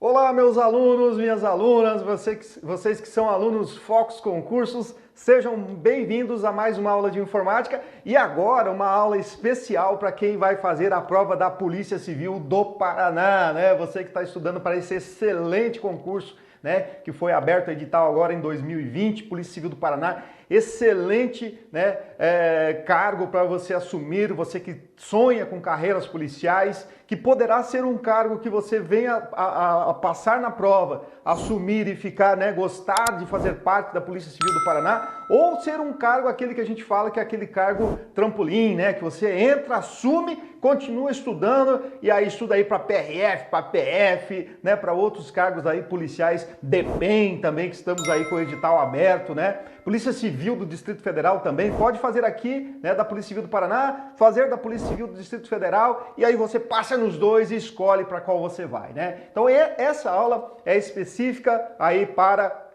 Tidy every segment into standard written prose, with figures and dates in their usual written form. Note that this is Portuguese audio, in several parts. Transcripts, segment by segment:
Olá, meus alunos, minhas alunas, vocês que são alunos Focus Concursos, sejam bem-vindos a mais uma aula de informática e agora uma aula especial para quem vai fazer a prova da Polícia Civil do Paraná, né? Você que está estudando para esse excelente concurso, né? Que foi aberto edital agora em 2020, Polícia Civil do Paraná. Excelente, né, cargo para você assumir, você que sonha com carreiras policiais, que poderá ser um cargo que você venha a passar na prova, assumir e ficar, né, gostar de fazer parte da Polícia Civil do Paraná, ou ser um cargo, aquele que a gente fala que é aquele cargo trampolim, né, que você entra, assume, continua estudando e aí estuda aí para PRF, para PF, né, para outros cargos aí policiais, DEPEN também, que estamos aí com o edital aberto, né, Polícia Civil do Distrito Federal também, pode fazer aqui, né, da Polícia Civil do Paraná, fazer da Polícia Civil do Distrito Federal e aí você passa nos dois e escolhe para qual você vai, né? Então essa aula é específica aí para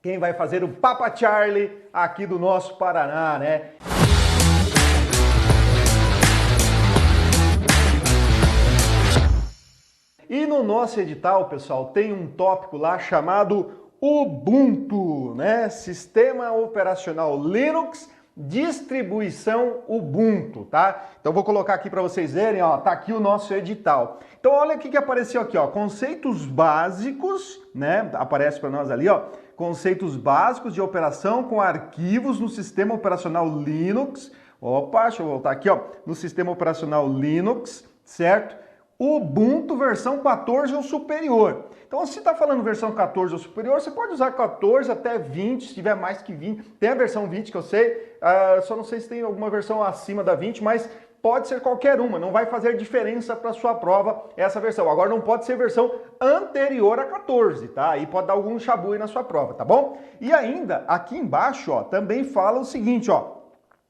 quem vai fazer o Papa Charlie aqui do nosso Paraná, né? E no nosso edital, pessoal, tem um tópico lá chamado Ubuntu, né? Sistema Operacional Linux, distribuição Ubuntu, tá? Então vou colocar aqui para vocês verem, ó, tá aqui o nosso edital. Então olha o que apareceu aqui, ó, conceitos básicos, né? Aparece para nós ali, ó, conceitos básicos de operação com arquivos no sistema operacional Linux. Opa, deixa eu voltar aqui, ó, no sistema operacional Linux, certo? Ubuntu versão 14 ou superior. Então, se está falando versão 14 ou superior, você pode usar 14 até 20, se tiver mais que 20. Tem a versão 20 que eu sei, só não sei se tem alguma versão acima da 20, mas pode ser qualquer uma, não vai fazer diferença para sua prova essa versão. Agora não pode ser versão anterior a 14, tá? Aí pode dar algum chabu aí na sua prova, tá bom? E ainda, aqui embaixo, ó, também fala o seguinte, ó,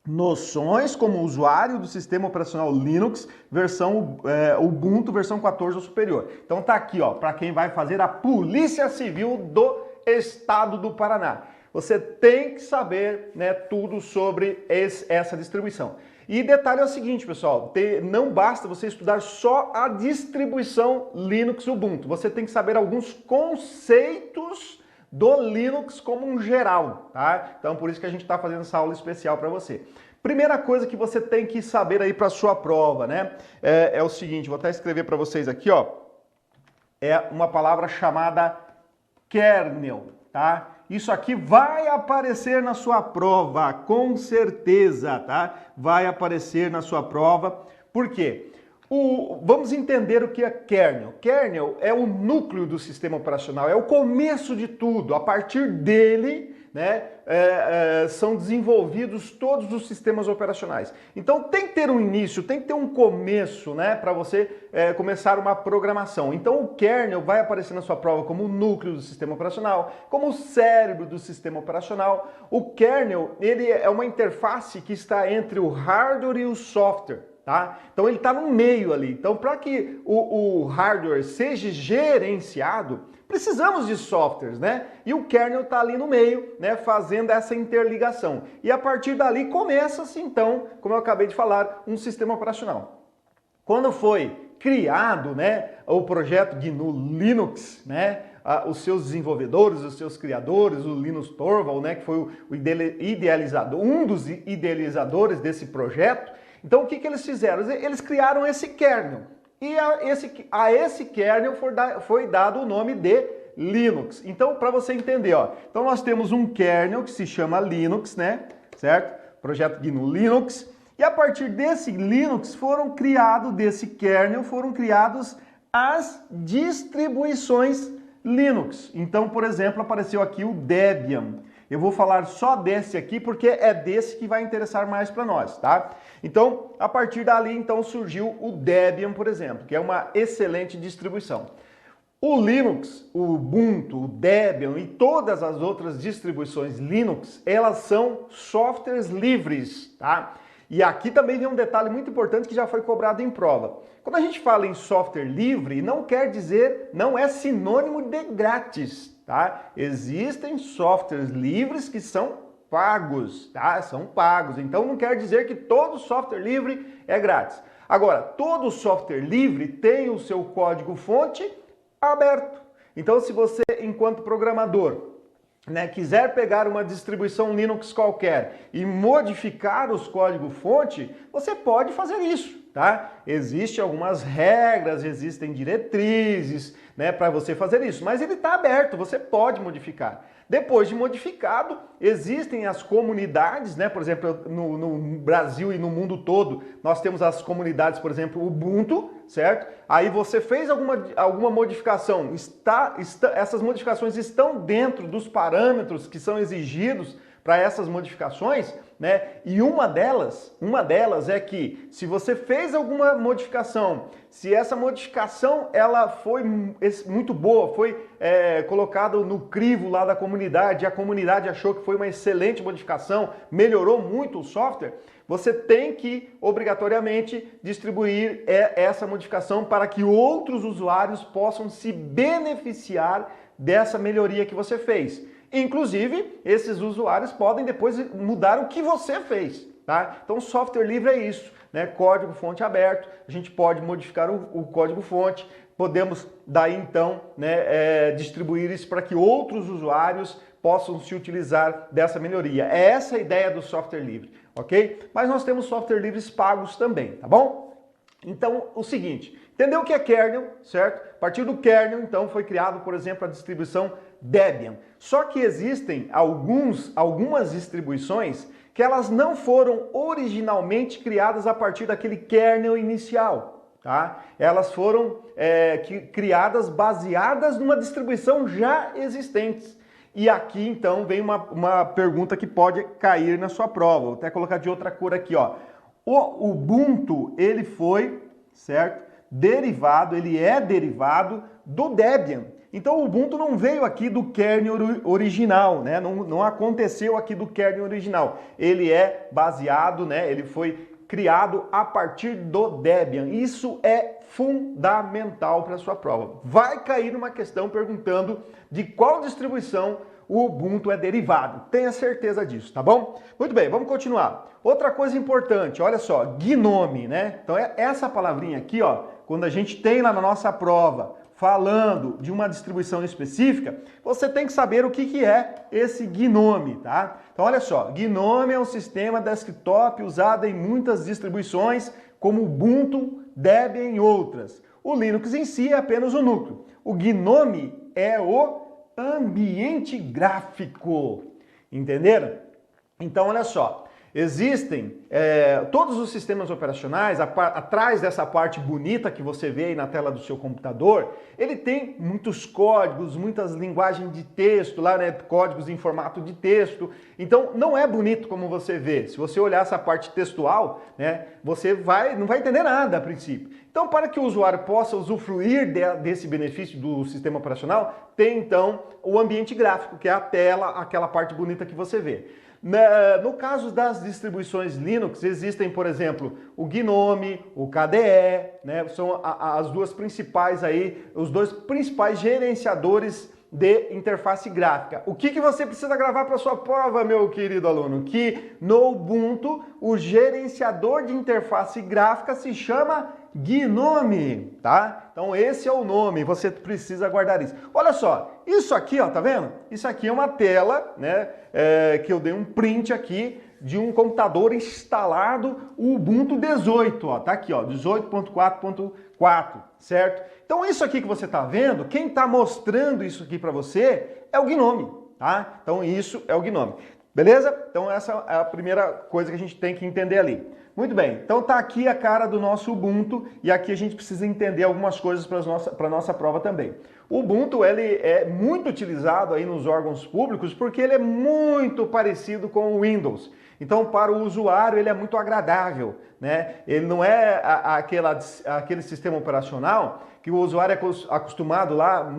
noções como usuário do sistema operacional Linux, versão Ubuntu, versão 14 ou superior. Então tá aqui, ó, para quem vai fazer a Polícia Civil do Estado do Paraná. Você tem que saber, né, tudo sobre essa distribuição. E detalhe é o seguinte, pessoal, não basta você estudar só a distribuição Linux Ubuntu. Você tem que saber alguns conceitos do Linux como um geral, tá? Então por isso que a gente está fazendo essa aula especial para você. Primeira coisa que você tem que saber aí para sua prova, né? É o seguinte, vou até escrever para vocês aqui, ó. É uma palavra chamada kernel, tá? Isso aqui vai aparecer na sua prova, com certeza, tá? Vai aparecer na sua prova. Por quê? Vamos entender o que é kernel. Kernel é o núcleo do sistema operacional, é o começo de tudo. A partir dele, né, são desenvolvidos todos os sistemas operacionais. Então tem que ter um início, tem que ter um começo, né, para você começar uma programação. Então o kernel vai aparecer na sua prova como o núcleo do sistema operacional, como o cérebro do sistema operacional. O kernel, ele é uma interface que está entre o hardware e o software. Tá? Então ele está no meio ali. Então para que o hardware seja gerenciado, precisamos de softwares, né? E o kernel está ali no meio, né? Fazendo essa interligação. E a partir dali começa-se então, como eu acabei de falar, um sistema operacional. Quando foi criado, né, o projeto GNU Linux, né? Os seus desenvolvedores, os seus criadores, o Linus Torvalds, né, que foi o idealizador, um dos idealizadores desse projeto. Então o que eles fizeram? Eles criaram esse kernel e a esse kernel foi dado o nome de Linux. Então para você entender, ó, então nós temos um kernel que se chama Linux, né, certo? Projeto GNU Linux, e a partir desse Linux desse kernel foram criados as distribuições Linux. Então, por exemplo, apareceu aqui o Debian. Eu vou falar só desse aqui porque é desse que vai interessar mais para nós, tá? Então, a partir dali, então, surgiu o Debian, por exemplo, que é uma excelente distribuição. O Linux, o Ubuntu, o Debian e todas as outras distribuições Linux, elas são softwares livres, tá? E aqui também vem um detalhe muito importante que já foi cobrado em prova. Quando a gente fala em software livre, não quer dizer, não é sinônimo de grátis, tá? Existem softwares livres que são pagos, tá? São pagos. Então não quer dizer que todo software livre é grátis. Agora, todo software livre tem o seu código-fonte aberto. Então, se você, enquanto programador, né, quiser pegar uma distribuição Linux qualquer e modificar os códigos-fonte, você pode fazer isso, tá? Existem algumas regras, existem diretrizes, né, para você fazer isso, mas ele está aberto, você pode modificar. Depois de modificado, existem as comunidades, né? Por exemplo, no Brasil e no mundo todo, nós temos as comunidades, por exemplo, Ubuntu, certo? Aí você fez alguma modificação, essas modificações estão dentro dos parâmetros que são exigidos para essas modificações, né? E uma delas é que se você fez alguma modificação, se essa modificação ela foi muito boa, foi colocada no crivo lá da comunidade, a comunidade achou que foi uma excelente modificação, melhorou muito o software, você tem que obrigatoriamente distribuir essa modificação para que outros usuários possam se beneficiar dessa melhoria que você fez. Inclusive, esses usuários podem depois mudar o que você fez, tá? Então, software livre é isso, né? Código-fonte aberto, a gente pode modificar o código-fonte, podemos daí então, né, distribuir isso para que outros usuários possam se utilizar dessa melhoria. É essa a ideia do software livre, ok? Mas nós temos software livres pagos também, tá bom? Então, o seguinte, entendeu o que é kernel, certo? A partir do kernel, então, foi criado, por exemplo, a distribuição Debian. Só que existem algumas distribuições que elas não foram originalmente criadas a partir daquele kernel inicial, tá? Elas foram criadas baseadas numa distribuição já existente. E aqui, então, vem uma pergunta que pode cair na sua prova. Vou até colocar de outra cor aqui, ó. O Ubuntu, ele foi, certo? Ele é derivado do Debian. Então o Ubuntu não veio aqui do kernel original, né? Não aconteceu aqui do kernel original. Ele é baseado, né? Ele foi criado a partir do Debian. Isso é fundamental para a sua prova. Vai cair uma questão perguntando de qual distribuição o Ubuntu é derivado. Tenha certeza disso, tá bom? Muito bem, vamos continuar. Outra coisa importante, olha só, GNOME, né? Então essa palavrinha aqui, ó, quando a gente tem lá na nossa prova falando de uma distribuição específica, você tem que saber o que é esse GNOME, tá? Então olha só, GNOME é um sistema desktop usado em muitas distribuições como Ubuntu, Debian e outras. O Linux em si é apenas o núcleo. O GNOME é o ambiente gráfico, entenderam? Então olha só, existem todos os sistemas operacionais, atrás dessa parte bonita que você vê aí na tela do seu computador, ele tem muitos códigos, muitas linguagens de texto, lá, né, códigos em formato de texto. Então não é bonito como você vê. Se você olhar essa parte textual, né, você não vai entender nada a princípio. Então, para que o usuário possa usufruir desse benefício do sistema operacional, tem então o ambiente gráfico, que é a tela, aquela parte bonita que você vê. No caso das distribuições Linux, existem, por exemplo, o GNOME, o KDE, né? São as duas principais aí, os dois principais gerenciadores de interface gráfica. O que você precisa gravar para sua prova, meu querido aluno? Que no Ubuntu, o gerenciador de interface gráfica se chama GNOME, tá? Então esse é o nome, você precisa guardar isso. Olha só, isso aqui, ó, tá vendo? Isso aqui é uma tela, né, que eu dei um print aqui de um computador instalado, o Ubuntu 18, ó, tá aqui, ó, 18.4.4, certo? Então isso aqui que você tá vendo, quem tá mostrando isso aqui para você é o GNOME, tá? Então isso é o GNOME. Beleza? Então essa é a primeira coisa que a gente tem que entender ali. Muito bem, então tá aqui a cara do nosso Ubuntu e aqui a gente precisa entender algumas coisas para a nossa prova também. O Ubuntu ele é muito utilizado aí nos órgãos públicos porque ele é muito parecido com o Windows. Então para o usuário ele é muito agradável, né? Ele não é aquele sistema operacional que o usuário é acostumado lá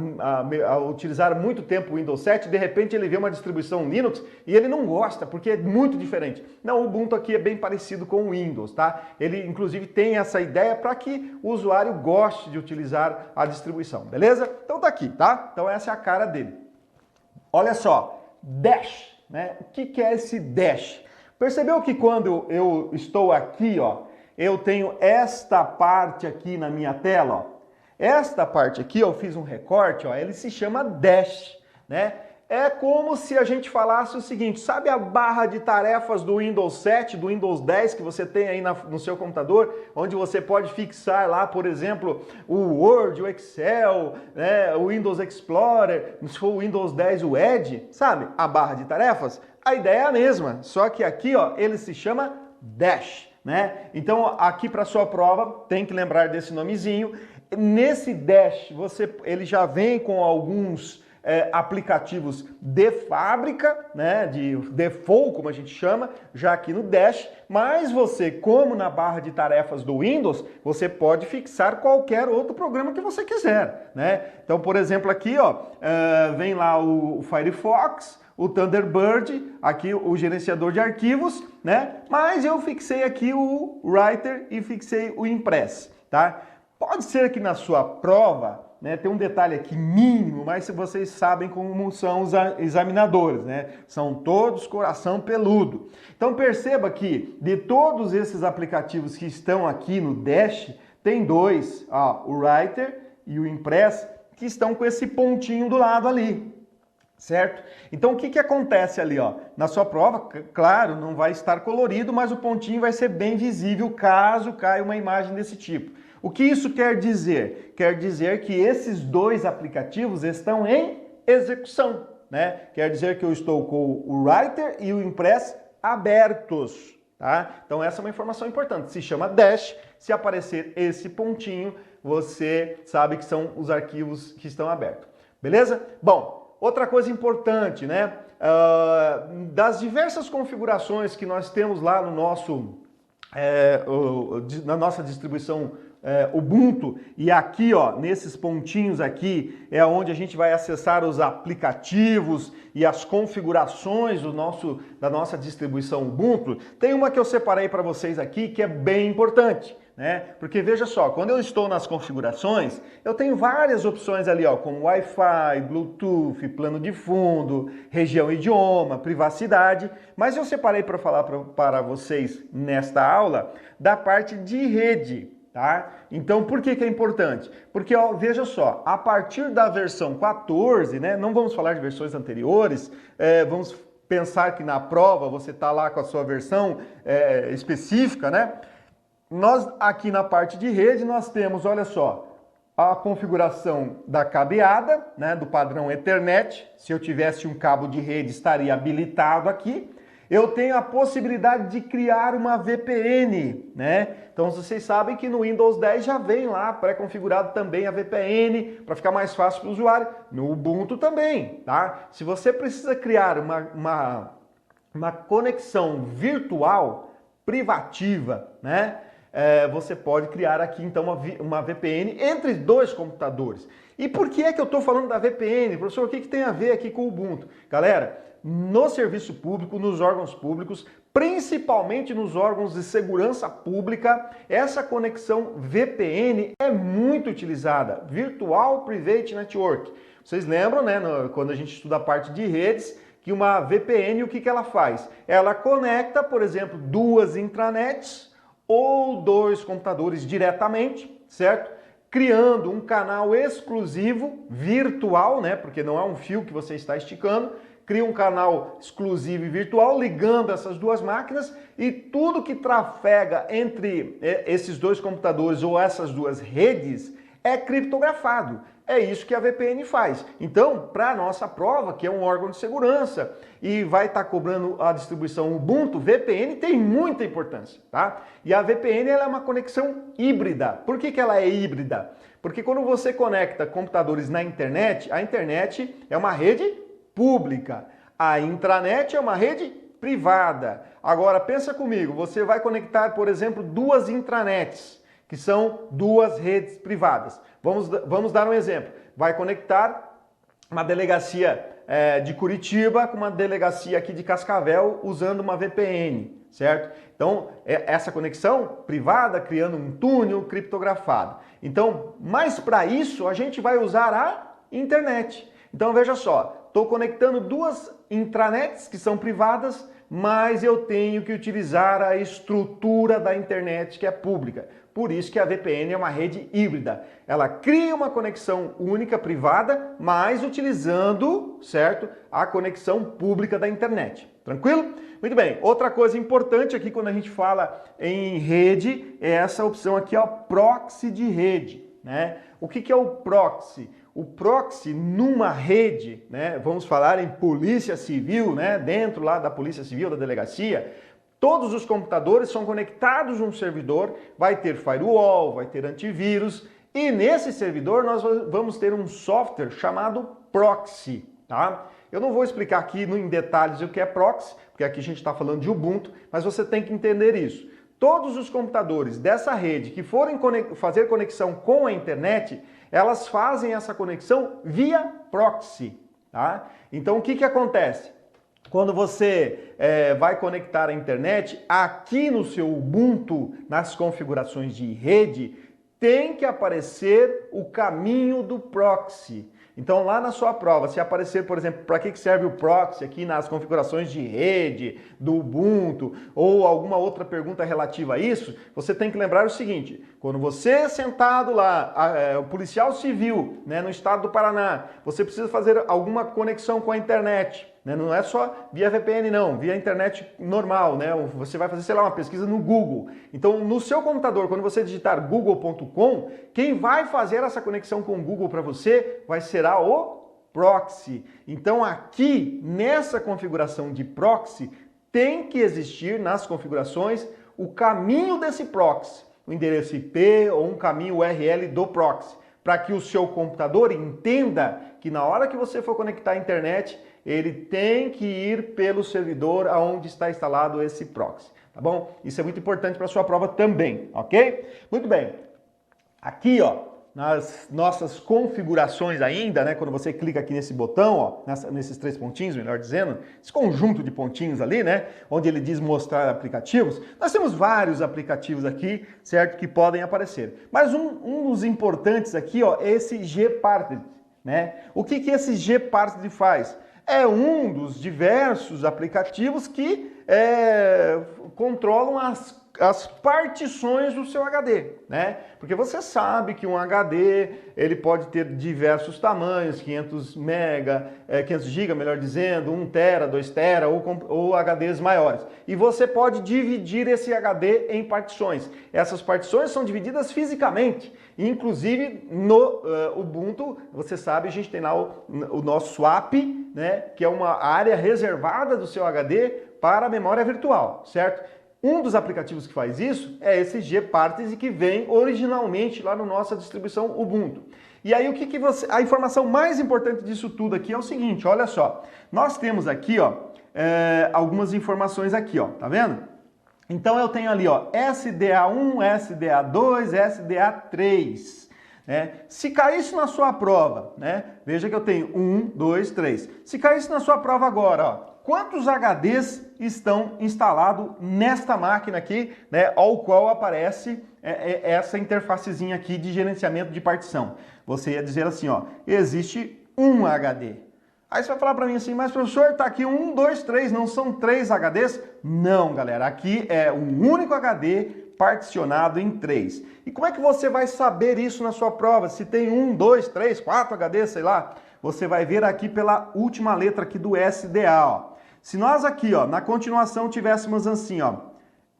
a utilizar muito tempo o Windows 7, de repente ele vê uma distribuição Linux e ele não gosta, porque é muito diferente. Não, o Ubuntu aqui é bem parecido com o Windows, tá? Ele inclusive tem essa ideia para que o usuário goste de utilizar a distribuição, beleza? Então tá aqui, tá? Então essa é a cara dele. Olha só, Dash, né? O que é esse Dash? Percebeu que quando eu estou aqui, ó, eu tenho esta parte aqui na minha tela, ó. Esta parte aqui, eu fiz um recorte, ó, ele se chama Dash, né? É como se a gente falasse o seguinte, sabe a barra de tarefas do Windows 7, do Windows 10 que você tem aí no seu computador, onde você pode fixar lá, por exemplo, o Word, o Excel, né, o Windows Explorer, se for o Windows 10, o Edge, sabe? A barra de tarefas, a ideia é a mesma, só que aqui, ó, ele se chama Dash, né? Então, aqui para sua prova, tem que lembrar desse nomezinho. Nesse Dash, ele já vem com alguns aplicativos de fábrica, né, de default, como a gente chama, já aqui no Dash, mas você, como na barra de tarefas do Windows, você pode fixar qualquer outro programa que você quiser, né? Então, por exemplo, aqui, ó, vem lá o Firefox, o Thunderbird, aqui o gerenciador de arquivos, né? Mas eu fixei aqui o Writer e fixei o Impress, tá? Pode ser que na sua prova, né, tem um detalhe aqui mínimo, mas vocês sabem como são os examinadores, né? São todos coração peludo. Então perceba que de todos esses aplicativos que estão aqui no Dash, tem dois, ó, o Writer e o Impress, que estão com esse pontinho do lado ali. Certo? Então o que acontece ali, ó? Na sua prova, claro, não vai estar colorido, mas o pontinho vai ser bem visível caso caia uma imagem desse tipo. O que isso quer dizer? Quer dizer que esses dois aplicativos estão em execução, né? Quer dizer que eu estou com o Writer e o Impress abertos, tá? Então essa é uma informação importante. Se chama Dash, se aparecer esse pontinho, você sabe que são os arquivos que estão abertos. Beleza? Bom, outra coisa importante, né? Das diversas configurações que nós temos lá no nosso, na nossa distribuição Ubuntu, e aqui, ó, nesses pontinhos aqui é onde a gente vai acessar os aplicativos e as configurações da nossa distribuição Ubuntu. Tem uma que eu separei para vocês aqui que é bem importante, né? Porque veja só, quando eu estou nas configurações, eu tenho várias opções ali, ó, como Wi-Fi, Bluetooth, plano de fundo, região idioma, privacidade, mas eu separei para falar para vocês nesta aula da parte de rede. Tá? Então, por que é importante? Porque, ó, veja só, a partir da versão 14, né, não vamos falar de versões anteriores, vamos pensar que na prova você está lá com a sua versão específica, né? Nós, aqui na parte de rede, nós temos, olha só, a configuração da cabeada, né, do padrão Ethernet. Se eu tivesse um cabo de rede, estaria habilitado aqui. Eu tenho a possibilidade de criar uma VPN, né? Então vocês sabem que no Windows 10 já vem lá pré-configurado também a VPN para ficar mais fácil para o usuário. No Ubuntu também, tá? Se você precisa criar uma conexão virtual privativa, né? Você pode criar aqui então uma VPN entre dois computadores. E por que é que eu estou falando da VPN? Professor, o que tem a ver aqui com o Ubuntu? Galera, no serviço público, nos órgãos públicos, principalmente nos órgãos de segurança pública, essa conexão VPN é muito utilizada, Virtual Private Network. Vocês lembram, né, quando a gente estuda a parte de redes, que uma VPN, o que ela faz? Ela conecta, por exemplo, duas intranets ou dois computadores diretamente, certo? Criando um canal exclusivo virtual, né? Porque não é um fio que você está esticando, cria um canal exclusivo e virtual ligando essas duas máquinas e tudo que trafega entre esses dois computadores ou essas duas redes é criptografado. É isso que a VPN faz. Então, para a nossa prova, que é um órgão de segurança e vai estar cobrando a distribuição Ubuntu, VPN tem muita importância, tá? E a VPN ela é uma conexão híbrida. Por que ela é híbrida? Porque quando você conecta computadores na internet, a internet é uma rede pública. A intranet é uma rede privada. Agora, pensa comigo, você vai conectar, por exemplo, duas intranets, que são duas redes privadas. Vamos dar um exemplo. Vai conectar uma delegacia de Curitiba com uma delegacia aqui de Cascavel usando uma VPN, certo? Então, essa conexão privada criando um túnel criptografado. Então, mas para isso a gente vai usar a internet. Então, veja só, estou conectando duas intranets que são privadas, mas eu tenho que utilizar a estrutura da internet que é pública. Por isso que a VPN é uma rede híbrida. Ela cria uma conexão única, privada, mas utilizando, certo, a conexão pública da internet. Tranquilo? Muito bem. Outra coisa importante aqui quando a gente fala em rede é essa opção aqui, ó, proxy de rede, né? O que é o proxy? O proxy numa rede, né? Vamos falar em polícia civil, né? Dentro lá da polícia civil, da delegacia, todos os computadores são conectados a um servidor, vai ter firewall, vai ter antivírus, e nesse servidor nós vamos ter um software chamado proxy, tá? Eu não vou explicar aqui em detalhes o que é proxy, porque aqui a gente está falando de Ubuntu, mas você tem que entender isso. Todos os computadores dessa rede que forem fazer conexão com a internet, elas fazem essa conexão via proxy, tá? Então o que acontece? Quando você vai conectar a internet, aqui no seu Ubuntu, nas configurações de rede, tem que aparecer o caminho do proxy. Então lá na sua prova, se aparecer, por exemplo, para que serve o proxy aqui nas configurações de rede, do Ubuntu, ou alguma outra pergunta relativa a isso, você tem que lembrar o seguinte: quando você é sentado lá, o policial civil, né, no estado do Paraná, você precisa fazer alguma conexão com a internet, né? Não é só via VPN não, via internet normal, né? Você vai fazer, sei lá, uma pesquisa no Google. Então no seu computador, quando você digitar google.com, quem vai fazer essa conexão com o Google para você será o proxy. Então aqui, nessa configuração de proxy, tem que existir nas configurações o caminho desse proxy, o endereço IP ou um caminho URL do proxy, para que o seu computador entenda que na hora que você for conectar à internet, ele tem que ir pelo servidor aonde está instalado esse proxy, tá bom? Isso é muito importante para a sua prova também, ok? Muito bem. Aqui, ó, nas nossas configurações ainda, né, quando você clica aqui nesse botão, ó, nesses 3 pontinhos, melhor dizendo, esse conjunto de pontinhos ali, né, onde ele diz mostrar aplicativos, nós temos vários aplicativos aqui, certo, que podem aparecer. Mas um dos importantes aqui, ó, é esse Gparted, né? O que esse Gparted faz? É um dos diversos aplicativos que controlam as partições do seu HD, né? Porque você sabe que um HD, ele pode ter diversos tamanhos, 500 GB, melhor dizendo, 1 TB, 2 TB ou HDs maiores. E você pode dividir esse HD em partições. Essas partições são divididas fisicamente. Inclusive no Ubuntu, você sabe, a gente tem lá o nosso swap, né? Que é uma área reservada do seu HD para a memória virtual, certo? Um dos aplicativos que faz isso é esse Gparted, que vem originalmente lá na nossa distribuição Ubuntu. E aí a informação mais importante disso tudo aqui é o seguinte, olha só. Nós temos aqui, ó, algumas informações aqui, ó, tá vendo? Então eu tenho ali, ó, SDA1, SDA2, SDA3. Né? Se caísse na sua prova, né? Veja que eu tenho 1, 2, 3. Se caísse na sua prova agora, ó, quantos HDs estão instalados nesta máquina aqui, né, ao qual aparece essa interfacezinha aqui de gerenciamento de partição? Você ia dizer assim, ó, existe um HD. Aí você vai falar para mim assim, mas professor, tá aqui 1, 2, 3, não são 3 HDs? Não, galera, aqui é um único HD particionado em 3. E como é que você vai saber isso na sua prova? Se tem 1, 2, 3, 4 HDs, sei lá, você vai ver aqui pela última letra aqui do SDA, ó. Se nós aqui, ó, na continuação tivéssemos assim, ó,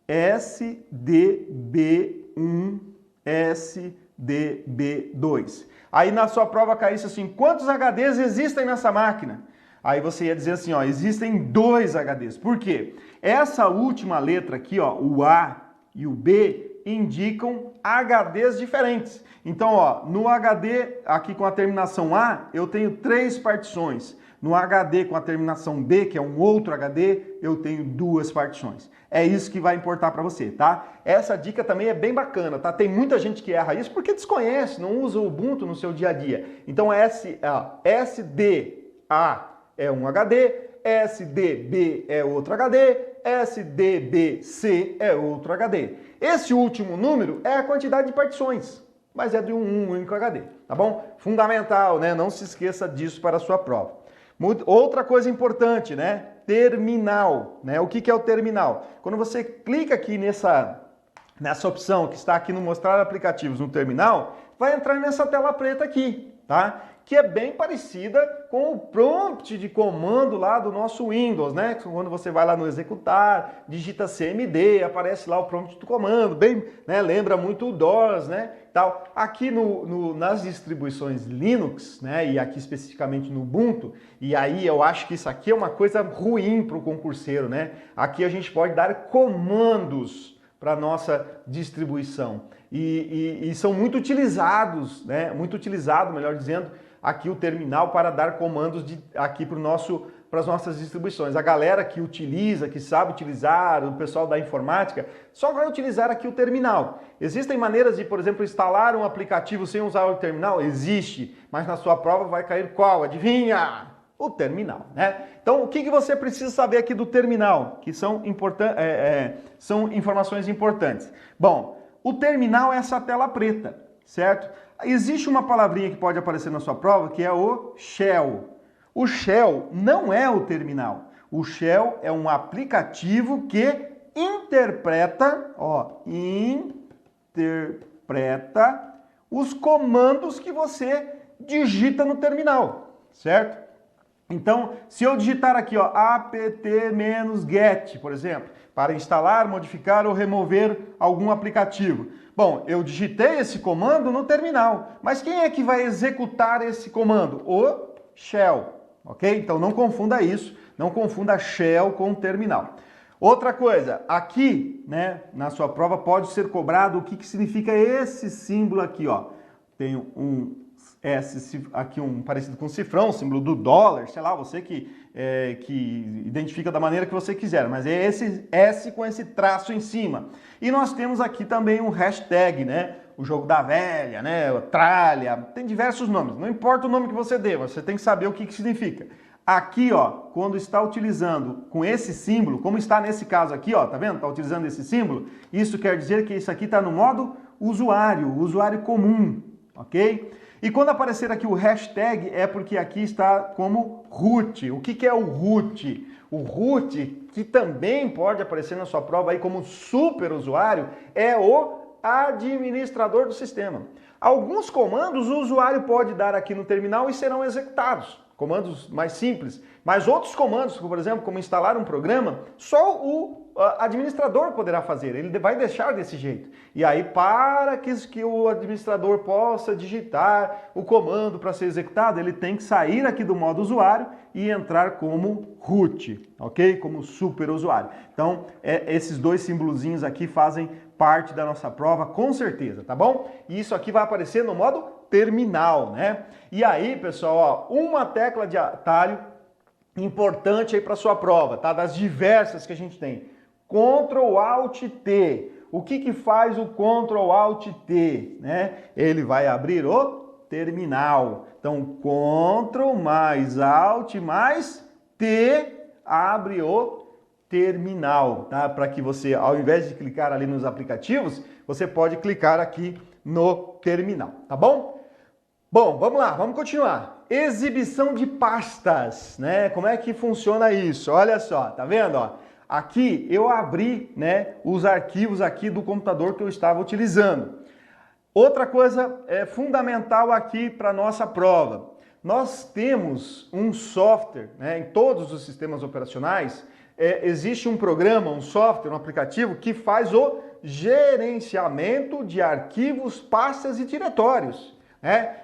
SDB1, SDB2. Aí na sua prova caísse assim, quantos HDs existem nessa máquina? Aí você ia dizer assim, ó, existem 2 HDs. Por quê? Essa última letra aqui, ó, o A e o B, indicam HDs diferentes. Então, ó, no HD aqui com a terminação A, eu tenho 3 partições. No HD com a terminação B, que é um outro HD, eu tenho 2 partições. É isso que vai importar para você, tá? Essa dica também é bem bacana, tá? Tem muita gente que erra isso porque desconhece, não usa o Ubuntu no seu dia a dia. Então, SDA é um HD, SDB é outro HD, SDBC é outro HD. Esse último número é a quantidade de partições, mas é de um único HD, tá bom? Fundamental, né? Não se esqueça disso para a sua prova. Outra coisa importante, né? Terminal, né? O que é o terminal? Quando você clica aqui nessa opção que está aqui no mostrar aplicativos no terminal, vai entrar nessa tela preta aqui, tá? Que é bem parecida com o prompt de comando lá do nosso Windows, né? Quando você vai lá no executar, digita CMD, aparece lá o prompt do comando, bem, né? Lembra muito o DOS, né? Tal. Aqui nas distribuições Linux, né? E aqui especificamente no Ubuntu, e aí eu acho que isso aqui é uma coisa ruim para o concurseiro, né? Aqui a gente pode dar comandos para a nossa distribuição. E são muito utilizados, né? Muito utilizado, melhor dizendo, aqui o terminal para dar comandos aqui para as nossas distribuições. A galera que utiliza, que sabe utilizar, o pessoal da informática, só vai utilizar aqui o terminal. Existem maneiras de, por exemplo, instalar um aplicativo sem usar o terminal? Existe, mas na sua prova vai cair qual? Adivinha? O terminal, né? Então, o que você precisa saber aqui do terminal? Que são informações importantes. Bom, o terminal é essa tela preta, certo? Existe uma palavrinha que pode aparecer na sua prova que é o shell. O shell não é o terminal. O shell é um aplicativo que interpreta os comandos que você digita no terminal, certo? Então, se eu digitar aqui, apt-get, por exemplo, para instalar, modificar ou remover algum aplicativo. Bom, eu digitei esse comando no terminal, mas quem é que vai executar esse comando? O shell, ok? Então não confunda isso, não confunda shell com terminal. Outra coisa, aqui, né, na sua prova pode ser cobrado o que significa esse símbolo aqui, ó. Tem um aqui parecido com um cifrão, símbolo do dólar, sei lá, você que identifica da maneira que você quiser, mas é esse S com esse traço em cima. E nós temos aqui também um hashtag, né? O jogo da velha, né? O tralha, tem diversos nomes, não importa o nome que você dê, você tem que saber o que significa. Aqui, ó, quando está utilizando com esse símbolo, como está nesse caso aqui, ó, tá vendo? Está utilizando esse símbolo, isso quer dizer que isso aqui está no modo usuário comum, ok? E quando aparecer aqui o hashtag é porque aqui está como root. O que é o root? O root, que também pode aparecer na sua prova aí como super usuário, é o administrador do sistema. Alguns comandos o usuário pode dar aqui no terminal e serão executados. Comandos mais simples. Mas outros comandos, por exemplo, como instalar um programa, só o administrador poderá fazer, ele vai deixar desse jeito. E aí, para que o administrador possa digitar o comando para ser executado, ele tem que sair aqui do modo usuário e entrar como root, ok? Como super usuário. Então, esses dois símbolozinhos aqui fazem parte da nossa prova, com certeza, tá bom? E isso aqui vai aparecer no modo terminal, né? E aí, pessoal, ó, uma tecla de atalho importante aí para sua prova, tá? Das diversas que a gente tem. Ctrl Alt T. O que faz o Ctrl Alt T, né? Ele vai abrir o terminal. Então, Ctrl mais Alt mais T abre o terminal, tá? Para que você, ao invés de clicar ali nos aplicativos, você pode clicar aqui no terminal, tá bom? Bom, vamos lá, vamos continuar. Exibição de pastas, né? Como é que funciona isso? Olha só, tá vendo, ó? Aqui eu abri, né, os arquivos aqui do computador que eu estava utilizando. Outra coisa fundamental aqui para nossa prova. Nós temos um software, né, em todos os sistemas operacionais, existe um programa, um software, um aplicativo que faz o gerenciamento de arquivos, pastas e diretórios.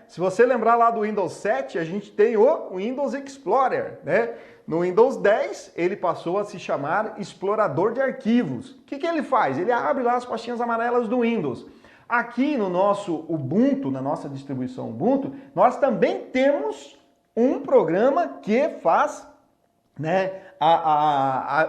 Se você lembrar lá do Windows 7, a gente tem o Windows Explorer, né? No Windows 10, ele passou a se chamar Explorador de Arquivos. O que ele faz? Ele abre lá as pastinhas amarelas do Windows. Aqui no nosso Ubuntu, na nossa distribuição Ubuntu, nós também temos um programa que faz, né,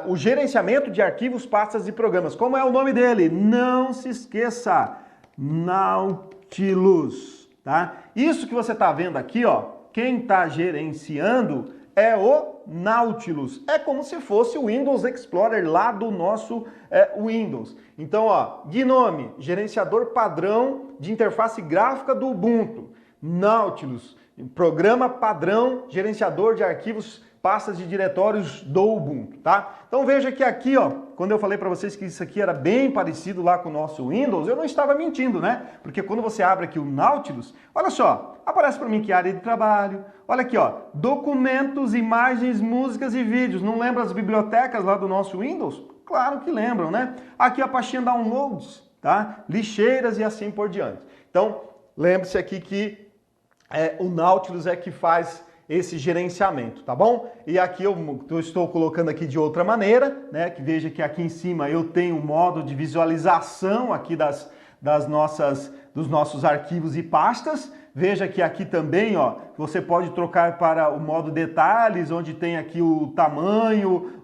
o gerenciamento de arquivos, pastas e programas. Como é o nome dele? Não se esqueça, Nautilus. Tá? Isso que você está vendo aqui, ó, quem está gerenciando é o Nautilus. É como se fosse o Windows Explorer lá do nosso Windows. Então, ó, GNOME, gerenciador padrão de interface gráfica do Ubuntu. Nautilus, Programa padrão gerenciador de arquivos, pastas de diretórios do Ubuntu, tá? Então veja que aqui, ó, quando eu falei para vocês que isso aqui era bem parecido lá com o nosso Windows, eu não estava mentindo, né? Porque quando você abre aqui o Nautilus, olha só, aparece para mim que área de trabalho, olha aqui, ó, documentos, imagens, músicas e vídeos. Não lembra as bibliotecas lá do nosso Windows? Claro que lembram, né? Aqui a pastinha downloads, tá? Lixeiras e assim por diante. Então, lembre-se aqui que o Nautilus é que faz esse gerenciamento, tá bom? E aqui eu estou colocando aqui de outra maneira, né? Que veja que aqui em cima eu tenho um modo de visualização aqui dos nossos arquivos e pastas. Veja que aqui também, ó, você pode trocar para o modo detalhes, onde tem aqui o tamanho,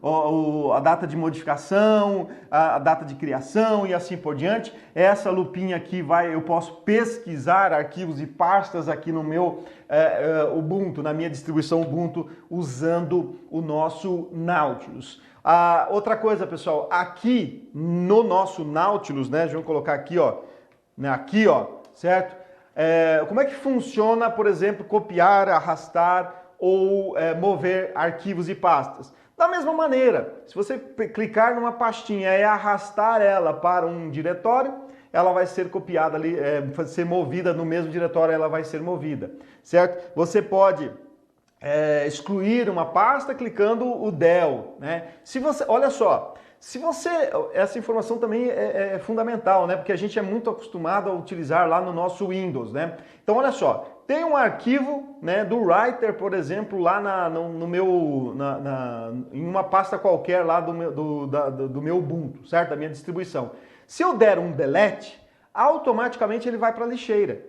a data de modificação, a data de criação e assim por diante. Essa lupinha aqui eu posso pesquisar arquivos e pastas aqui no meu Ubuntu, na minha distribuição Ubuntu, usando o nosso Nautilus. Outra coisa, pessoal, aqui no nosso Nautilus, né, vamos colocar aqui, ó, certo? Como é que funciona, por exemplo, copiar, arrastar ou mover arquivos e pastas? Da mesma maneira, se você clicar numa pastinha e arrastar ela para um diretório, ela vai ser copiada ali, vai ser movida no mesmo diretório, ela vai ser movida, certo? Você pode excluir uma pasta clicando o del, né? Olha só, essa informação também é fundamental, né? Porque a gente é muito acostumado a utilizar lá no nosso Windows, né? Então, olha só, tem um arquivo, né, do Writer, por exemplo, lá em uma pasta qualquer lá do meu Ubuntu, certo? Da minha distribuição. Se eu der um delete, automaticamente ele vai para a lixeira.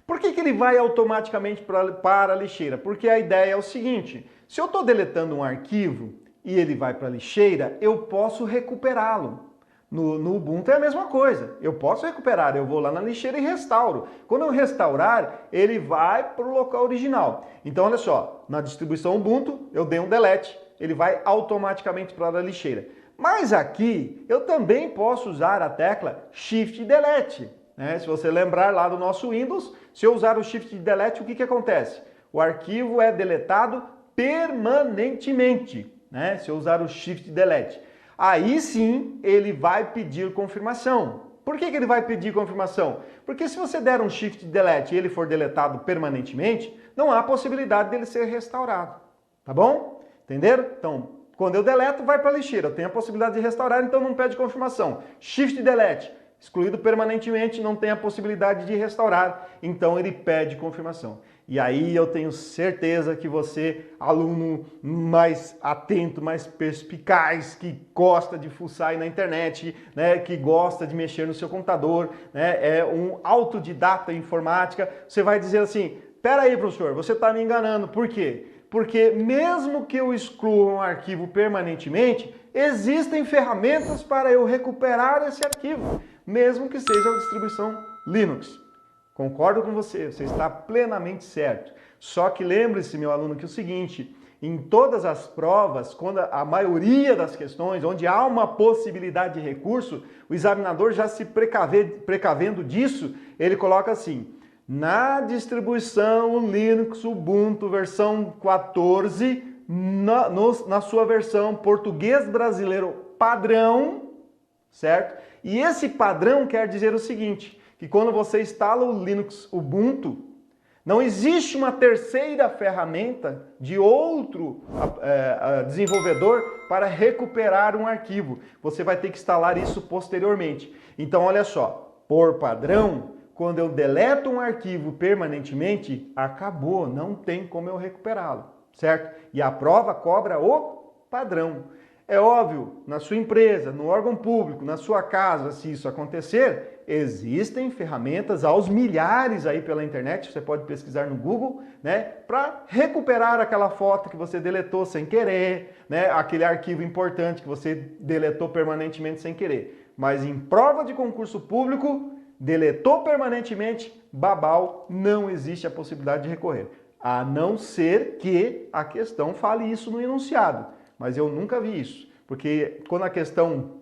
Por que ele vai automaticamente para a lixeira? Porque a ideia é o seguinte, se eu estou deletando um arquivo e ele vai para a lixeira, eu posso recuperá-lo. No Ubuntu é a mesma coisa, eu posso recuperar, eu vou lá na lixeira e restauro. Quando eu restaurar, ele vai para o local original. Então olha só, na distribuição Ubuntu eu dei um delete, ele vai automaticamente para a lixeira. Mas aqui eu também posso usar a tecla Shift Delete. Né? Se você lembrar lá do nosso Windows, se eu usar o Shift Delete, o que acontece? O arquivo é deletado permanentemente. Né? Se eu usar o Shift Delete. Aí sim ele vai pedir confirmação. Por que ele vai pedir confirmação? Porque se você der um Shift Delete e ele for deletado permanentemente, não há possibilidade dele ser restaurado. Tá bom? Entenderam? Então, quando eu deleto, vai para a lixeira. Eu tenho a possibilidade de restaurar, então não pede confirmação. Shift Delete, excluído permanentemente, não tem a possibilidade de restaurar, então ele pede confirmação. E aí eu tenho certeza que você, aluno mais atento, mais perspicaz, que gosta de fuçar aí na internet, né, que gosta de mexer no seu computador, né, é um autodidata em informática, você vai dizer assim, pera aí, professor, você está me enganando. Por quê? Porque mesmo que eu exclua um arquivo permanentemente, existem ferramentas para eu recuperar esse arquivo, mesmo que seja a distribuição Linux. Concordo com você, você está plenamente certo. Só que lembre-se, meu aluno, que é o seguinte, em todas as provas, quando a maioria das questões, onde há uma possibilidade de recurso, o examinador já se precavendo disso, ele coloca assim, na distribuição Linux Ubuntu versão 14, na sua versão português brasileiro padrão, certo? E esse padrão quer dizer o seguinte, que quando você instala o Linux Ubuntu, não existe uma terceira ferramenta de outro desenvolvedor para recuperar um arquivo. Você vai ter que instalar isso posteriormente. Então, olha só, por padrão, quando eu deleto um arquivo permanentemente, acabou, não tem como eu recuperá-lo, certo? E a prova cobra o padrão. É óbvio, na sua empresa, no órgão público, na sua casa, se isso acontecer, existem ferramentas aos milhares aí pela internet, você pode pesquisar no Google, né, para recuperar aquela foto que você deletou sem querer, né, aquele arquivo importante que você deletou permanentemente sem querer. Mas em prova de concurso público, deletou permanentemente, babau, não existe a possibilidade de recorrer. A não ser que a questão fale isso no enunciado. Mas eu nunca vi isso, porque quando a questão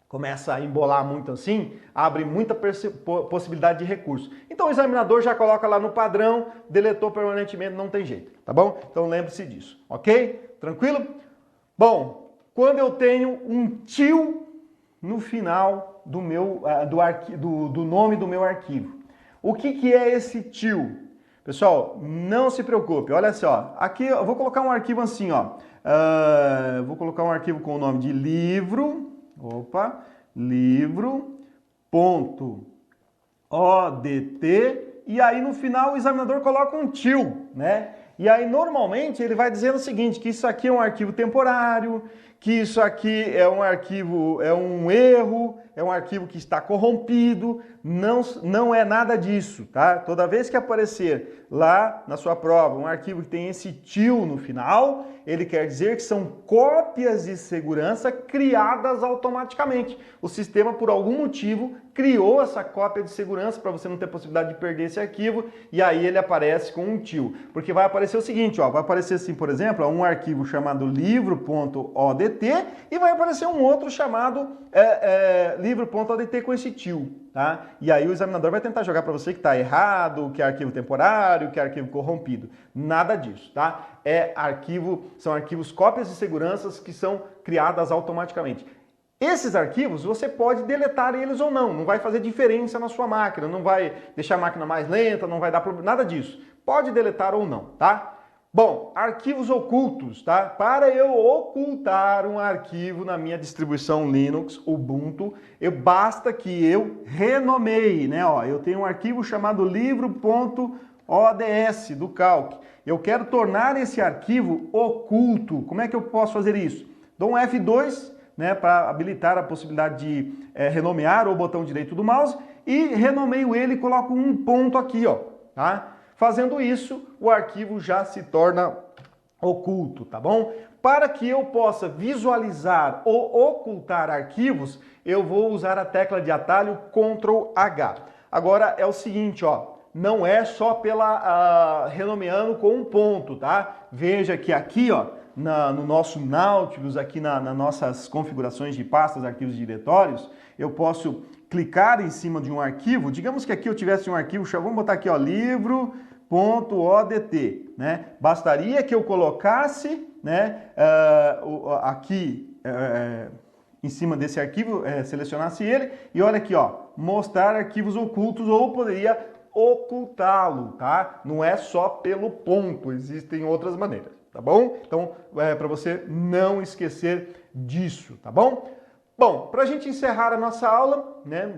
começa a embolar muito assim, abre muita possibilidade de recurso. Então o examinador já coloca lá no padrão, deletou permanentemente, não tem jeito, tá bom? Então lembre-se disso, ok? Tranquilo? Bom, quando eu tenho um til no final do nome do meu arquivo. O que é esse til? Pessoal, não se preocupe, olha só, aqui eu vou colocar um arquivo assim, ó. Vou colocar um arquivo com o nome de livro.odt, e aí no final o examinador coloca um til, né? E aí normalmente ele vai dizendo o seguinte, que isso aqui é um arquivo temporário, que isso aqui é um arquivo, é um erro, é um arquivo que está corrompido, não é nada disso, tá? Toda vez que aparecer lá na sua prova um arquivo que tem esse til no final, ele quer dizer que são cópias de segurança criadas automaticamente. O sistema, por algum motivo, criou essa cópia de segurança para você não ter possibilidade de perder esse arquivo, e aí ele aparece com um til. Porque vai aparecer o seguinte, ó, vai aparecer assim, por exemplo, um arquivo chamado livro.odt e vai aparecer um outro chamado livro.odt com esse til, tá? E aí o examinador vai tentar jogar para você que está errado, que é arquivo temporário, que é arquivo corrompido. Nada disso, tá? São arquivos cópias de seguranças que são criadas automaticamente. Esses arquivos, você pode deletar eles ou não vai fazer diferença na sua máquina, não vai deixar a máquina mais lenta, não vai dar problema, nada disso. Pode deletar ou não, tá? Bom, arquivos ocultos, tá? Para eu ocultar um arquivo na minha distribuição Linux, Ubuntu, basta que eu renomeie, né? Ó, eu tenho um arquivo chamado livro.ods do Calc. Eu quero tornar esse arquivo oculto. Como é que eu posso fazer isso? Dou um F2, né, para habilitar a possibilidade de renomear ou botão direito do mouse e renomeio ele e coloco um ponto aqui, ó, tá? Fazendo isso, o arquivo já se torna oculto, tá bom? Para que eu possa visualizar ou ocultar arquivos, eu vou usar a tecla de atalho Ctrl H. Agora é o seguinte, ó, não é só pela renomeando com um ponto, tá? Veja que aqui, ó, no nosso Nautilus, aqui nas nossas configurações de pastas, arquivos e diretórios, eu posso clicar em cima de um arquivo. Digamos que aqui eu tivesse um arquivo, vamos botar aqui, ó, livro.odt, né? Bastaria que eu colocasse, né, aqui em cima desse arquivo, selecionasse ele e olha aqui, ó, mostrar arquivos ocultos, ou poderia ocultá-lo, tá? Não é só pelo ponto, existem outras maneiras, tá bom? Então, para você não esquecer disso, tá bom? Bom, para a gente encerrar a nossa aula, né,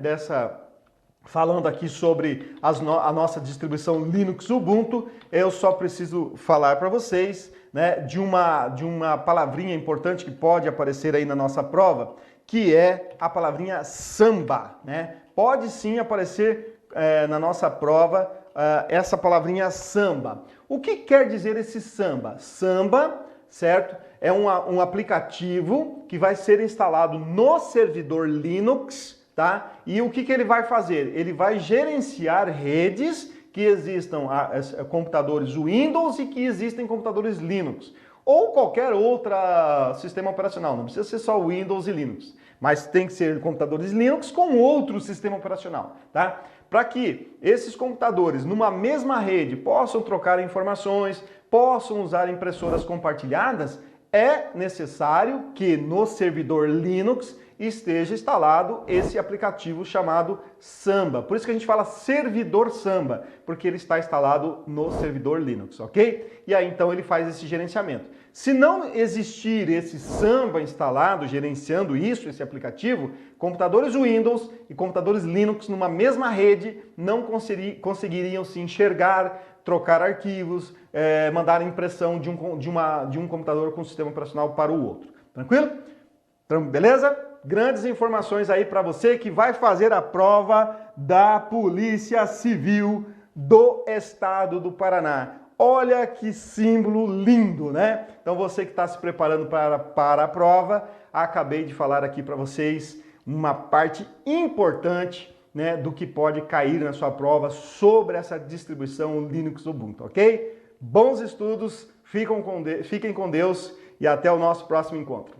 falando aqui sobre a nossa distribuição Linux Ubuntu, eu só preciso falar para vocês, né, de uma palavrinha importante que pode aparecer aí na nossa prova, que é a palavrinha samba, né? Pode sim aparecer na nossa prova essa palavrinha samba. O que quer dizer esse samba? Samba, certo? É um aplicativo que vai ser instalado no servidor Linux, tá? E o que ele vai fazer? Ele vai gerenciar redes que existam computadores Windows e que existem computadores Linux. Ou qualquer outro sistema operacional, não precisa ser só Windows e Linux, mas tem que ser computadores Linux com outro sistema operacional, tá? Para que esses computadores, numa mesma rede, possam trocar informações, possam usar impressoras compartilhadas, é necessário que no servidor Linux esteja instalado esse aplicativo chamado Samba. Por isso que a gente fala servidor Samba, porque ele está instalado no servidor Linux, ok? E aí então ele faz esse gerenciamento. Se não existir esse Samba instalado, gerenciando isso, esse aplicativo, computadores Windows e computadores Linux numa mesma rede não conseguiriam se enxergar, trocar arquivos, mandar impressão de um computador com sistema operacional para o outro. Tranquilo? Então, beleza? Grandes informações aí para você que vai fazer a prova da Polícia Civil do Estado do Paraná. Olha que símbolo lindo, né? Então você que está se preparando para a prova, acabei de falar aqui para vocês uma parte importante, né, do que pode cair na sua prova sobre essa distribuição Linux Ubuntu, ok? Bons estudos, fiquem com Deus e até o nosso próximo encontro.